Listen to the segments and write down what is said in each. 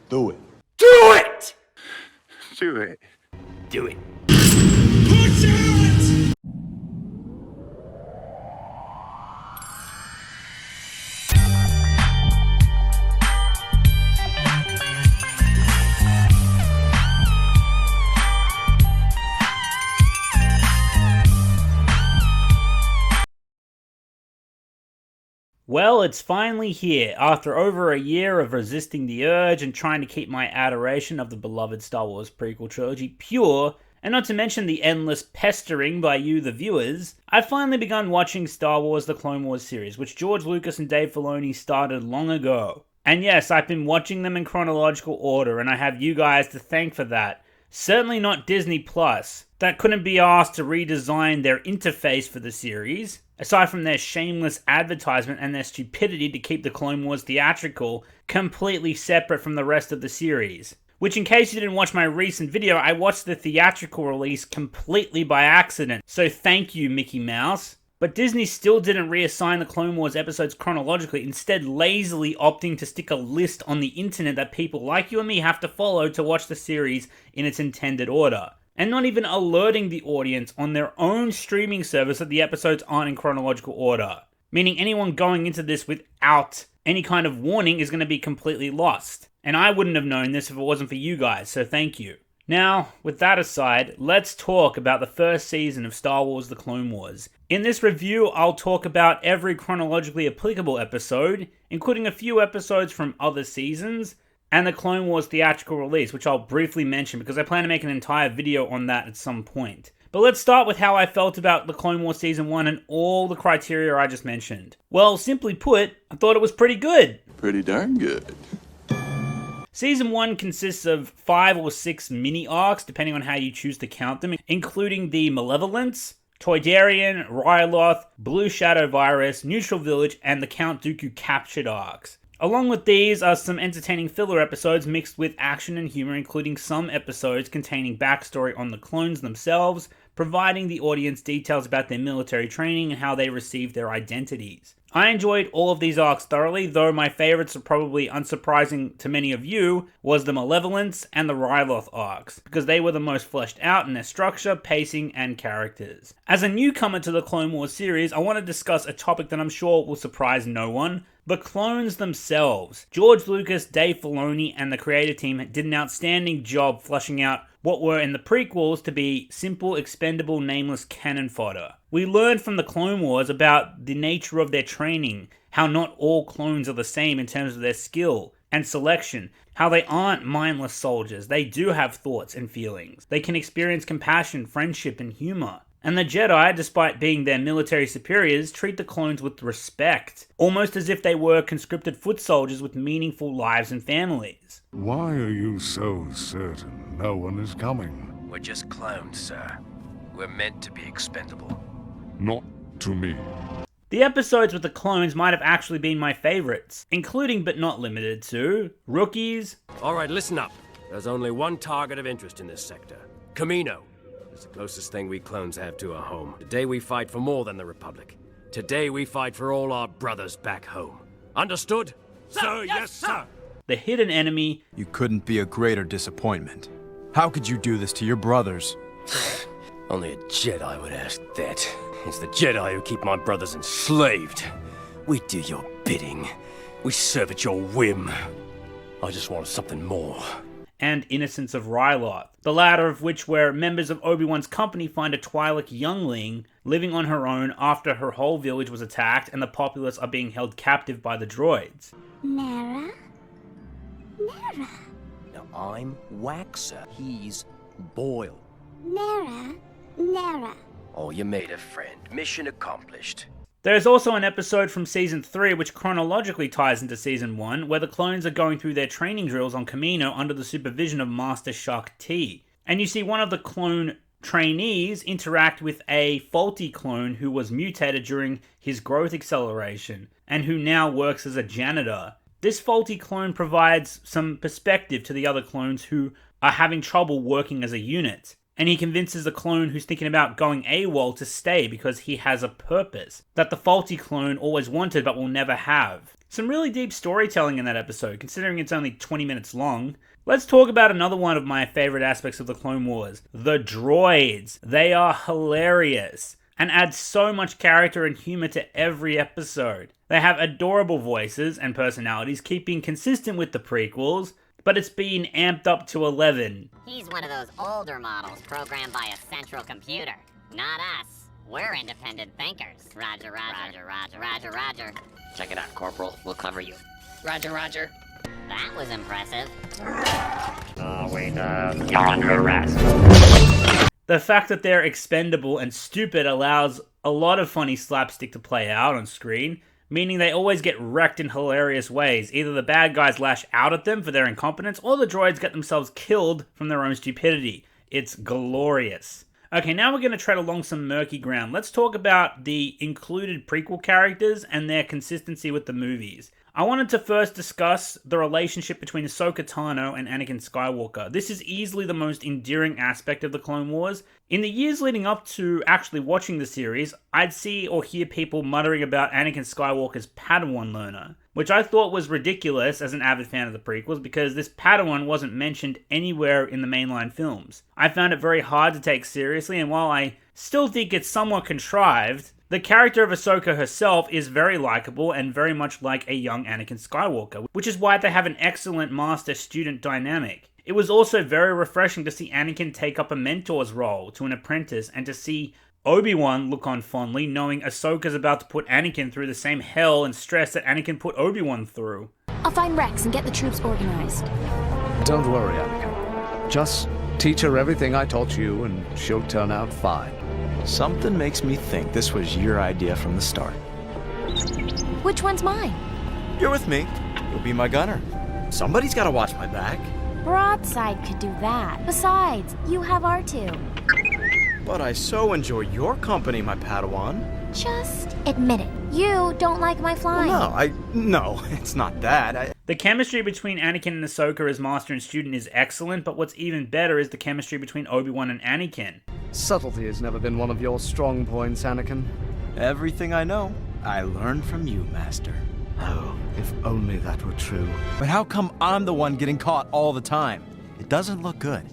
Do it. Do it! Do it. Do it. Well, it's finally here. After over a year of resisting the urge and trying to keep my adoration of the beloved Star Wars prequel trilogy pure, and not to mention the endless pestering by you, the viewers, I've finally begun watching Star Wars The Clone Wars series, which George Lucas and Dave Filoni started long ago. And yes, I've been watching them in chronological order, and I have you guys to thank for that. Certainly not Disney Plus. That couldn't be asked to redesign their interface for the series, aside from their shameless advertisement and their stupidity to keep the Clone Wars theatrical completely separate from the rest of the series. Which, in case you didn't watch my recent video, I watched the theatrical release completely by accident, so thank you, Mickey Mouse. But Disney still didn't reassign the Clone Wars episodes chronologically, instead lazily opting to stick a list on the internet that people like you and me have to follow to watch the series in its intended order. And not even alerting the audience on their own streaming service that the episodes aren't in chronological order. Meaning anyone going into this without any kind of warning is going to be completely lost. And I wouldn't have known this if it wasn't for you guys, so thank you. Now, with that aside, let's talk about the first season of Star Wars The Clone Wars. In this review, I'll talk about every chronologically applicable episode, including a few episodes from other seasons, and the Clone Wars theatrical release, which I'll briefly mention because I plan to make an entire video on that at some point. But let's start with how I felt about the Clone Wars Season 1 and all the criteria I just mentioned. Well, simply put, I thought it was pretty good. Pretty darn good. Season 1 consists of 5 or 6 mini-arcs, depending on how you choose to count them, including the Malevolence, Toydarian, Ryloth, Blue Shadow Virus, Neutral Village, and the Count Dooku Captured arcs. Along with these are some entertaining filler episodes mixed with action and humor, including some episodes containing backstory on the clones themselves, providing the audience details about their military training and how they received their identities. I enjoyed all of these arcs thoroughly, though my favorites are probably unsurprising to many of you, was the Malevolence and the Ryloth arcs, because they were the most fleshed out in their structure, pacing, and characters. As a newcomer to the Clone Wars series, I want to discuss a topic that I'm sure will surprise no one: the clones themselves. George Lucas, Dave Filoni, and the creative team did an outstanding job fleshing out what were in the prequels to be simple, expendable, nameless cannon fodder. We learned from the Clone Wars about the nature of their training, how not all clones are the same in terms of their skill and selection, how they aren't mindless soldiers, they do have thoughts and feelings. They can experience compassion, friendship, and humor. And the Jedi, despite being their military superiors, treat the clones with respect, almost as if they were conscripted foot soldiers with meaningful lives and families. Why are you so certain no one is coming? We're just clones, sir. We're meant to be expendable. Not to me. The episodes with the clones might have actually been my favorites, including but not limited to Rookies. Alright, listen up. There's only one target of interest in this sector. Kamino. It's the closest thing we clones have to a home. Today we fight for more than the Republic. Today we fight for all our brothers back home. Understood? Sir, yes, sir! The Hidden Enemy. You couldn't be a greater disappointment. How could you do this to your brothers? Only a Jedi would ask that. It's the Jedi who keep my brothers enslaved. We do your bidding. We serve at your whim. I just wanted something more. And Innocence of Ryloth, the latter of which where members of Obi-Wan's company find a Twi'lek youngling living on her own after her whole village was attacked and the populace are being held captive by the droids. Nara? Nara? Now I'm Waxer. He's Boyle. Nara? Nara? Oh, you made a friend. Mission accomplished. There is also an episode from Season 3 which chronologically ties into Season 1, where the clones are going through their training drills on Kamino under the supervision of Master Shaak Ti. And you see one of the clone trainees interact with a faulty clone who was mutated during his growth acceleration, and who now works as a janitor. This faulty clone provides some perspective to the other clones who are having trouble working as a unit. And he convinces the clone who's thinking about going AWOL to stay because he has a purpose that the faulty clone always wanted but will never have. Some really deep storytelling in that episode, considering it's only 20 minutes long. Let's talk about another one of my favorite aspects of the Clone Wars, the droids. They are hilarious and add so much character and humor to every episode. They have adorable voices and personalities, keeping consistent with the prequels, but it's been amped up to 11. He's one of those older models programmed by a central computer. Not us. We're independent thinkers. Roger, roger, roger, roger, roger. Check it out, Corporal. We'll cover you. Roger, roger. That was impressive. Oh, wait, you're under arrest. The fact that they're expendable and stupid allows a lot of funny slapstick to play out on screen, meaning they always get wrecked in hilarious ways. Either the bad guys lash out at them for their incompetence, or the droids get themselves killed from their own stupidity. It's glorious. Okay, now we're going to tread along some murky ground. Let's talk about the included prequel characters and their consistency with the movies. I wanted to first discuss the relationship between Ahsoka Tano and Anakin Skywalker. This is easily the most endearing aspect of the Clone Wars. In the years leading up to actually watching the series, I'd see or hear people muttering about Anakin Skywalker's Padawan learner, which I thought was ridiculous as an avid fan of the prequels because this Padawan wasn't mentioned anywhere in the mainline films. I found it very hard to take seriously, and while I still think it's somewhat contrived, the character of Ahsoka herself is very likable and very much like a young Anakin Skywalker, which is why they have an excellent master-student dynamic. It was also very refreshing to see Anakin take up a mentor's role to an apprentice and to see Obi-Wan look on fondly, knowing Ahsoka's about to put Anakin through the same hell and stress that Anakin put Obi-Wan through. I'll find Rex and get the troops organized. Don't worry, Anakin. Just teach her everything I taught you and she'll turn out fine. Something makes me think this was your idea from the start. Which one's mine? You're with me. You'll be my gunner. Somebody's gotta watch my back. Broadside could do that. Besides, you have R2. But I so enjoy your company, my Padawan. Just admit it. You don't like my flying. Well, no, it's not that. The chemistry between Anakin and Ahsoka as master and student is excellent, but what's even better is the chemistry between Obi-Wan and Anakin. Subtlety has never been one of your strong points, Anakin. Everything I know, I learned from you, Master. Oh, if only that were true. But how come I'm the one getting caught all the time? It doesn't look good.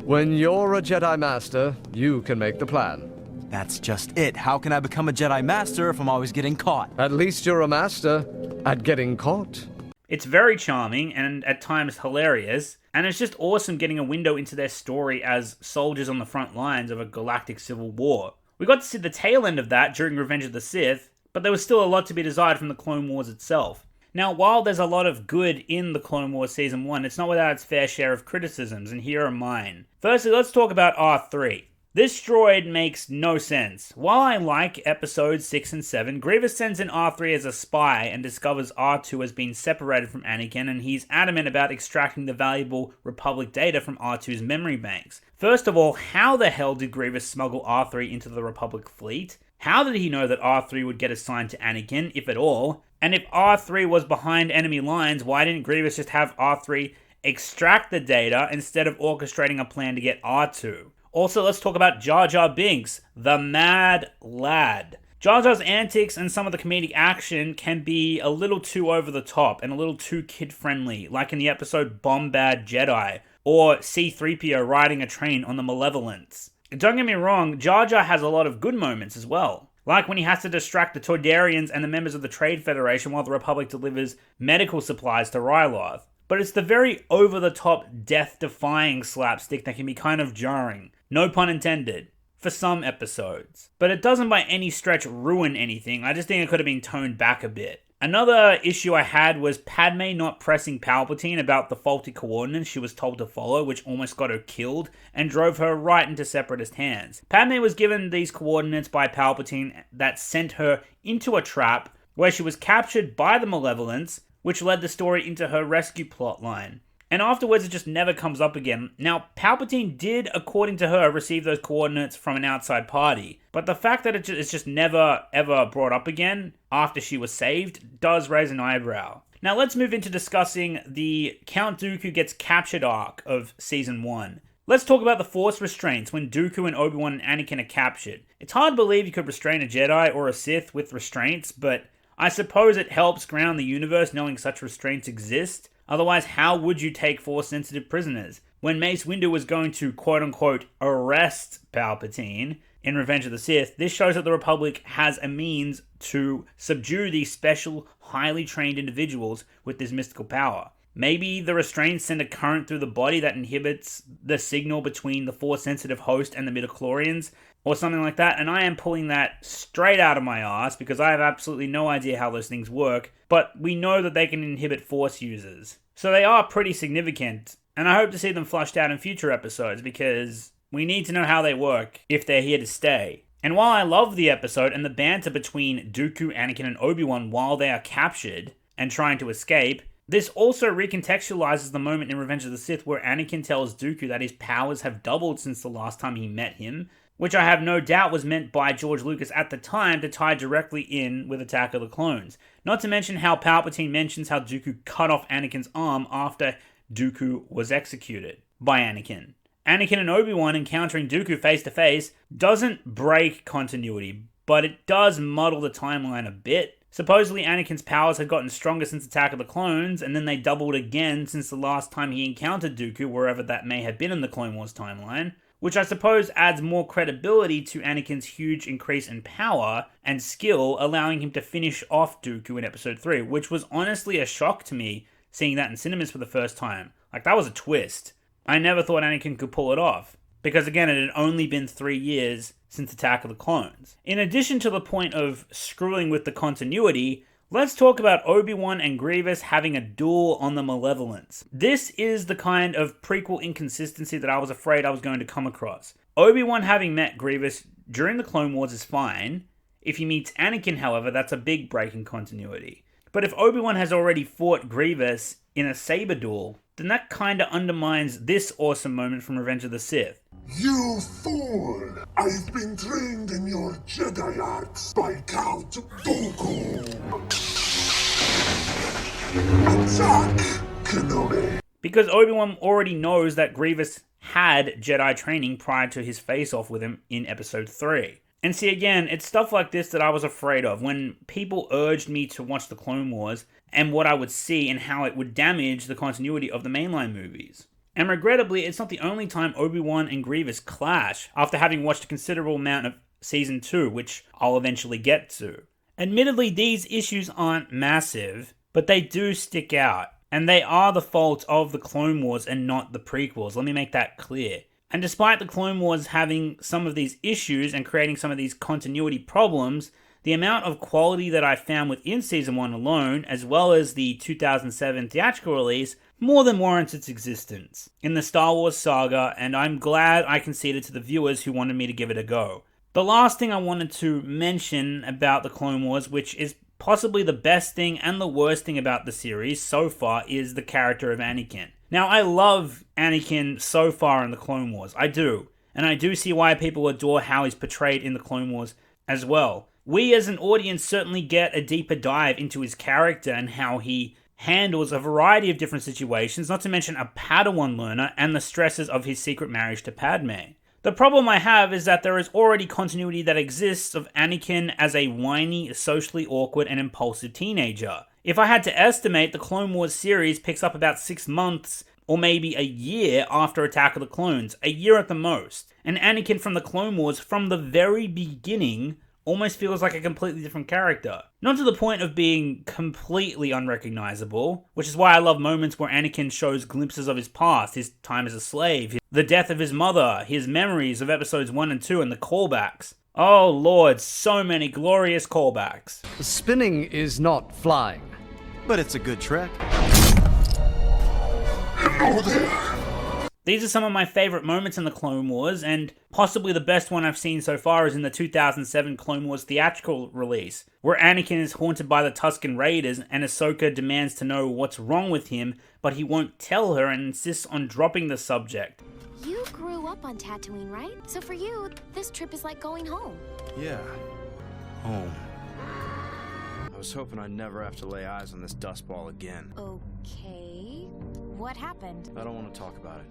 When you're a Jedi Master, you can make the plan. That's just it. How can I become a Jedi Master if I'm always getting caught? At least you're a master at getting caught. It's very charming and at times hilarious, and it's just awesome getting a window into their story as soldiers on the front lines of a galactic civil war. We got to see the tail end of that during Revenge of the Sith, but there was still a lot to be desired from the Clone Wars itself. Now, while there's a lot of good in the Clone Wars Season 1, it's not without its fair share of criticisms, and here are mine. Firstly, let's talk about R3. This droid makes no sense. While I like episodes 6 and 7, Grievous sends in R3 as a spy and discovers R2 has been separated from Anakin, and he's adamant about extracting the valuable Republic data from R2's memory banks. First of all, how the hell did Grievous smuggle R3 into the Republic fleet? How did he know that R3 would get assigned to Anakin, if at all? And if R3 was behind enemy lines, why didn't Grievous just have R3 extract the data instead of orchestrating a plan to get R2? Also, let's talk about Jar Jar Binks, the mad lad. Jar Jar's antics and some of the comedic action can be a little too over the top and a little too kid-friendly, like in the episode Bomb Bad Jedi, or C-3PO riding a train on the Malevolence. Don't get me wrong, Jar Jar has a lot of good moments as well. Like when he has to distract the Toydarians and the members of the Trade Federation while the Republic delivers medical supplies to Ryloth. But it's the very over-the-top, death-defying slapstick that can be kind of jarring. No pun intended. For some episodes. But it doesn't by any stretch ruin anything. I just think it could have been toned back a bit. Another issue I had was Padme not pressing Palpatine about the faulty coordinates she was told to follow, which almost got her killed and drove her right into Separatist hands. Padme was given these coordinates by Palpatine that sent her into a trap where she was captured by the Malevolence, which led the story into her rescue plotline. And afterwards it just never comes up again. Now, Palpatine did, according to her, receive those coordinates from an outside party. But the fact that it's just never, ever brought up again after she was saved does raise an eyebrow. Now let's move into discussing the Count Dooku gets captured arc of Season 1. Let's talk about the Force restraints when Dooku and Obi-Wan and Anakin are captured. It's hard to believe you could restrain a Jedi or a Sith with restraints, but I suppose it helps ground the universe knowing such restraints exist. Otherwise, how would you take Force-sensitive prisoners? When Mace Windu was going to quote-unquote arrest Palpatine in Revenge of the Sith, this shows that the Republic has a means to subdue these special, highly trained individuals with this mystical power. Maybe the restraints send a current through the body that inhibits the signal between the Force-sensitive host and the midichlorians, or something like that, and I am pulling that straight out of my ass because I have absolutely no idea how those things work, but we know that they can inhibit Force users. So they are pretty significant, and I hope to see them flushed out in future episodes because we need to know how they work if they're here to stay. And while I love the episode and the banter between Dooku, Anakin, and Obi-Wan while they are captured and trying to escape, this also recontextualizes the moment in Revenge of the Sith where Anakin tells Dooku that his powers have doubled since the last time he met him, which I have no doubt was meant by George Lucas at the time to tie directly in with Attack of the Clones. Not to mention how Palpatine mentions how Dooku cut off Anakin's arm after Dooku was executed by Anakin. Anakin and Obi-Wan encountering Dooku face to face doesn't break continuity, but it does muddle the timeline a bit. Supposedly Anakin's powers had gotten stronger since Attack of the Clones, and then they doubled again since the last time he encountered Dooku, wherever that may have been in the Clone Wars timeline, which I suppose adds more credibility to Anakin's huge increase in power and skill, allowing him to finish off Dooku in Episode 3, which was honestly a shock to me, seeing that in cinemas for the first time. Like, that was a twist. I never thought Anakin could pull it off, because again, it had only been 3 years since Attack of the Clones. In addition to the point of screwing with the continuity, let's talk about Obi-Wan and Grievous having a duel on the Malevolence. This is the kind of prequel inconsistency that I was afraid I was going to come across. Obi-Wan having met Grievous during the Clone Wars is fine. If he meets Anakin, however, that's a big break in continuity. But if Obi-Wan has already fought Grievous in a saber duel, then that kinda undermines this awesome moment from Revenge of the Sith. You fool! I've been trained in your Jedi arts by Count Dooku! Attack, Kenobi! Because Obi-Wan already knows that Grievous had Jedi training prior to his face-off with him in Episode 3. And see, again, it's stuff like this that I was afraid of when people urged me to watch the Clone Wars and what I would see and how it would damage the continuity of the mainline movies. And regrettably, it's not the only time Obi-Wan and Grievous clash after having watched a considerable amount of Season 2, which I'll eventually get to. Admittedly, these issues aren't massive, but they do stick out, and they are the fault of the Clone Wars and not the prequels. Let me make that clear. And despite the Clone Wars having some of these issues and creating some of these continuity problems, the amount of quality that I found within Season 1 alone, as well as the 2007 theatrical release, more than warrants its existence in the Star Wars saga, and I'm glad I conceded to the viewers who wanted me to give it a go. The last thing I wanted to mention about the Clone Wars, which is possibly the best thing and the worst thing about the series so far, is the character of Anakin. Now, I love Anakin so far in the Clone Wars, I do, and I do see why people adore how he's portrayed in the Clone Wars as well. We as an audience certainly get a deeper dive into his character and how he handles a variety of different situations, not to mention a Padawan learner and the stresses of his secret marriage to Padme. The problem I have is that there is already continuity that exists of Anakin as a whiny, socially awkward, and impulsive teenager. If I had to estimate, the Clone Wars series picks up about 6 months or maybe a year after Attack of the Clones, a year at the most. And Anakin from the Clone Wars, from the very beginning, almost feels like a completely different character. Not to the point of being completely unrecognizable, which is why I love moments where Anakin shows glimpses of his past, his time as a slave, the death of his mother, his memories of episodes 1 and 2, and the callbacks. Oh lord, so many glorious callbacks. Spinning is not flying. But it's a good trek. Hello there! These are some of my favorite moments in the Clone Wars, and possibly the best one I've seen so far is in the 2007 Clone Wars theatrical release, where Anakin is haunted by the Tusken Raiders and Ahsoka demands to know what's wrong with him, but he won't tell her and insists on dropping the subject. You grew up on Tatooine, right? So for you, this trip is like going home. Yeah. Home. I was hoping I'd never have to lay eyes on this dust ball again. Okay. What happened? I don't want to talk about it.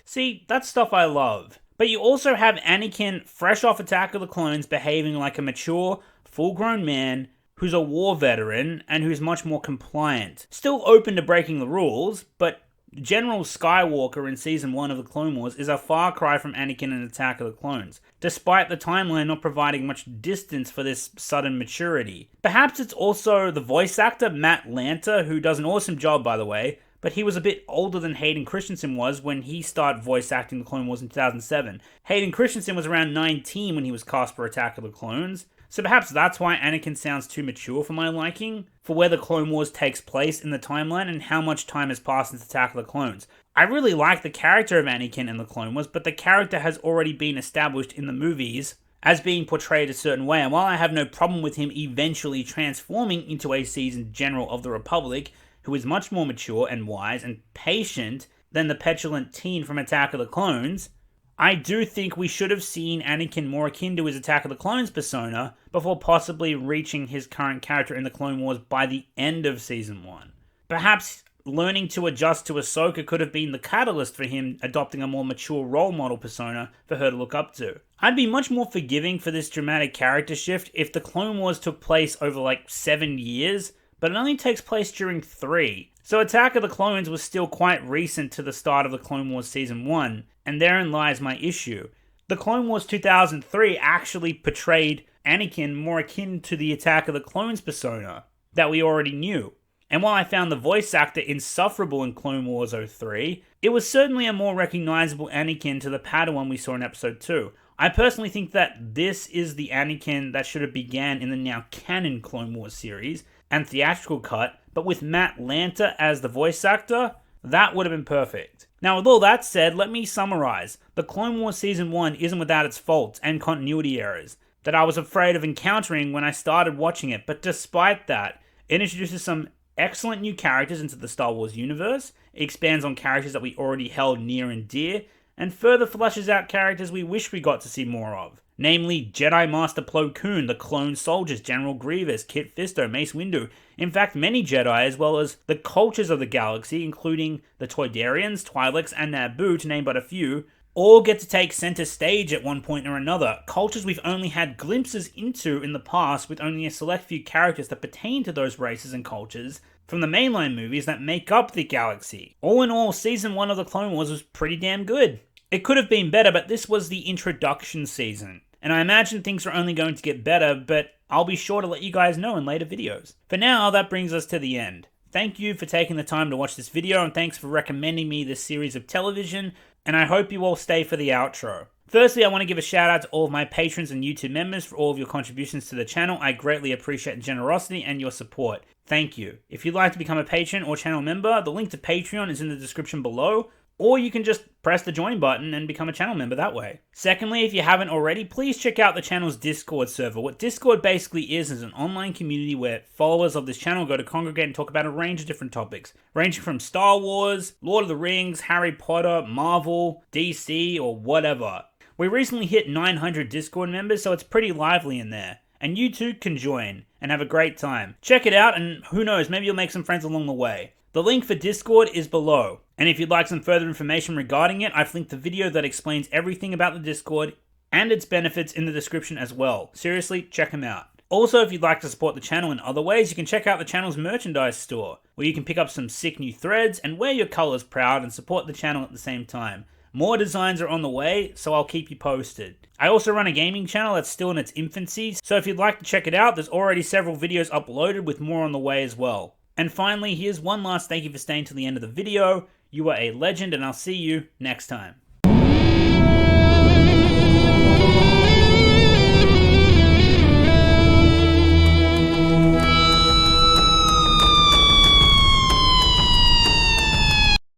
See, that's stuff I love. But you also have Anakin, fresh off Attack of the Clones, behaving like a mature, full-grown man who's a war veteran and who's much more compliant. Still open to breaking the rules, but General Skywalker in Season 1 of The Clone Wars is a far cry from Anakin in Attack of the Clones, despite the timeline not providing much distance for this sudden maturity. Perhaps it's also the voice actor, Matt Lanter, who does an awesome job, by the way, but he was a bit older than Hayden Christensen was when he started voice acting The Clone Wars in 2007. Hayden Christensen was around 19 when he was cast for Attack of the Clones, so perhaps that's why Anakin sounds too mature for my liking, for where the Clone Wars takes place in the timeline and how much time has passed since Attack of the Clones. I really like the character of Anakin in the Clone Wars, but the character has already been established in the movies as being portrayed a certain way, and while I have no problem with him eventually transforming into a seasoned General of the Republic, who is much more mature and wise and patient than the petulant teen from Attack of the Clones, I do think we should have seen Anakin more akin to his Attack of the Clones persona before possibly reaching his current character in the Clone Wars by the end of Season 1. Perhaps learning to adjust to Ahsoka could have been the catalyst for him adopting a more mature role model persona for her to look up to. I'd be much more forgiving for this dramatic character shift if the Clone Wars took place over like 7 years, but it only takes place during 3. So Attack of the Clones was still quite recent to the start of the Clone Wars Season 1, and therein lies my issue. The Clone Wars 2003 actually portrayed Anakin more akin to the Attack of the Clones persona that we already knew. And while I found the voice actor insufferable in Clone Wars 03, it was certainly a more recognizable Anakin to the Padawan we saw in Episode 2. I personally think that this is the Anakin that should have began in the now canon Clone Wars series and theatrical cut, but with Matt Lanter as the voice actor, that would have been perfect. Now, with all that said, let me summarize. The Clone Wars Season 1 isn't without its faults and continuity errors that I was afraid of encountering when I started watching it, but despite that, it introduces some excellent new characters into the Star Wars universe, it expands on characters that we already held near and dear, and further fleshes out characters we wish we got to see more of. Namely, Jedi Master Plo Koon, the clone soldiers, General Grievous, Kit Fisto, Mace Windu, in fact many Jedi, as well as the cultures of the galaxy, including the Toydarians, Twi'leks, and Naboo, to name but a few, all get to take center stage at one point or another, cultures we've only had glimpses into in the past with only a select few characters that pertain to those races and cultures from the mainline movies that make up the galaxy. All in all, Season 1 of The Clone Wars was pretty damn good. It could have been better, but this was the introduction season, and I imagine things are only going to get better, but I'll be sure to let you guys know in later videos. For now, that brings us to the end. Thank you for taking the time to watch this video, and thanks for recommending me this series of television, and I hope you all stay for the outro. Firstly, I want to give a shout out to all of my patrons and YouTube members for all of your contributions to the channel. I greatly appreciate the generosity and your support. Thank you. If you'd like to become a patron or channel member, the link to Patreon is in the description below, or you can just press the join button and become a channel member that way. Secondly, if you haven't already, please check out the channel's Discord server. What Discord basically is an online community where followers of this channel go to congregate and talk about a range of different topics, ranging from Star Wars, Lord of the Rings, Harry Potter, Marvel, DC, or whatever. We recently hit 900 Discord members, so it's pretty lively in there. And you too can join and have a great time. Check it out, and who knows, maybe you'll make some friends along the way. The link for Discord is below, and if you'd like some further information regarding it, I've linked the video that explains everything about the Discord and its benefits in the description as well. Seriously, check them out. Also, if you'd like to support the channel in other ways, you can check out the channel's merchandise store, where you can pick up some sick new threads and wear your colors proud and support the channel at the same time. More designs are on the way, so I'll keep you posted. I also run a gaming channel that's still in its infancy, so if you'd like to check it out, there's already several videos uploaded with more on the way as well. And finally, here's one last thank you for staying till the end of the video. You are a legend, and I'll see you next time.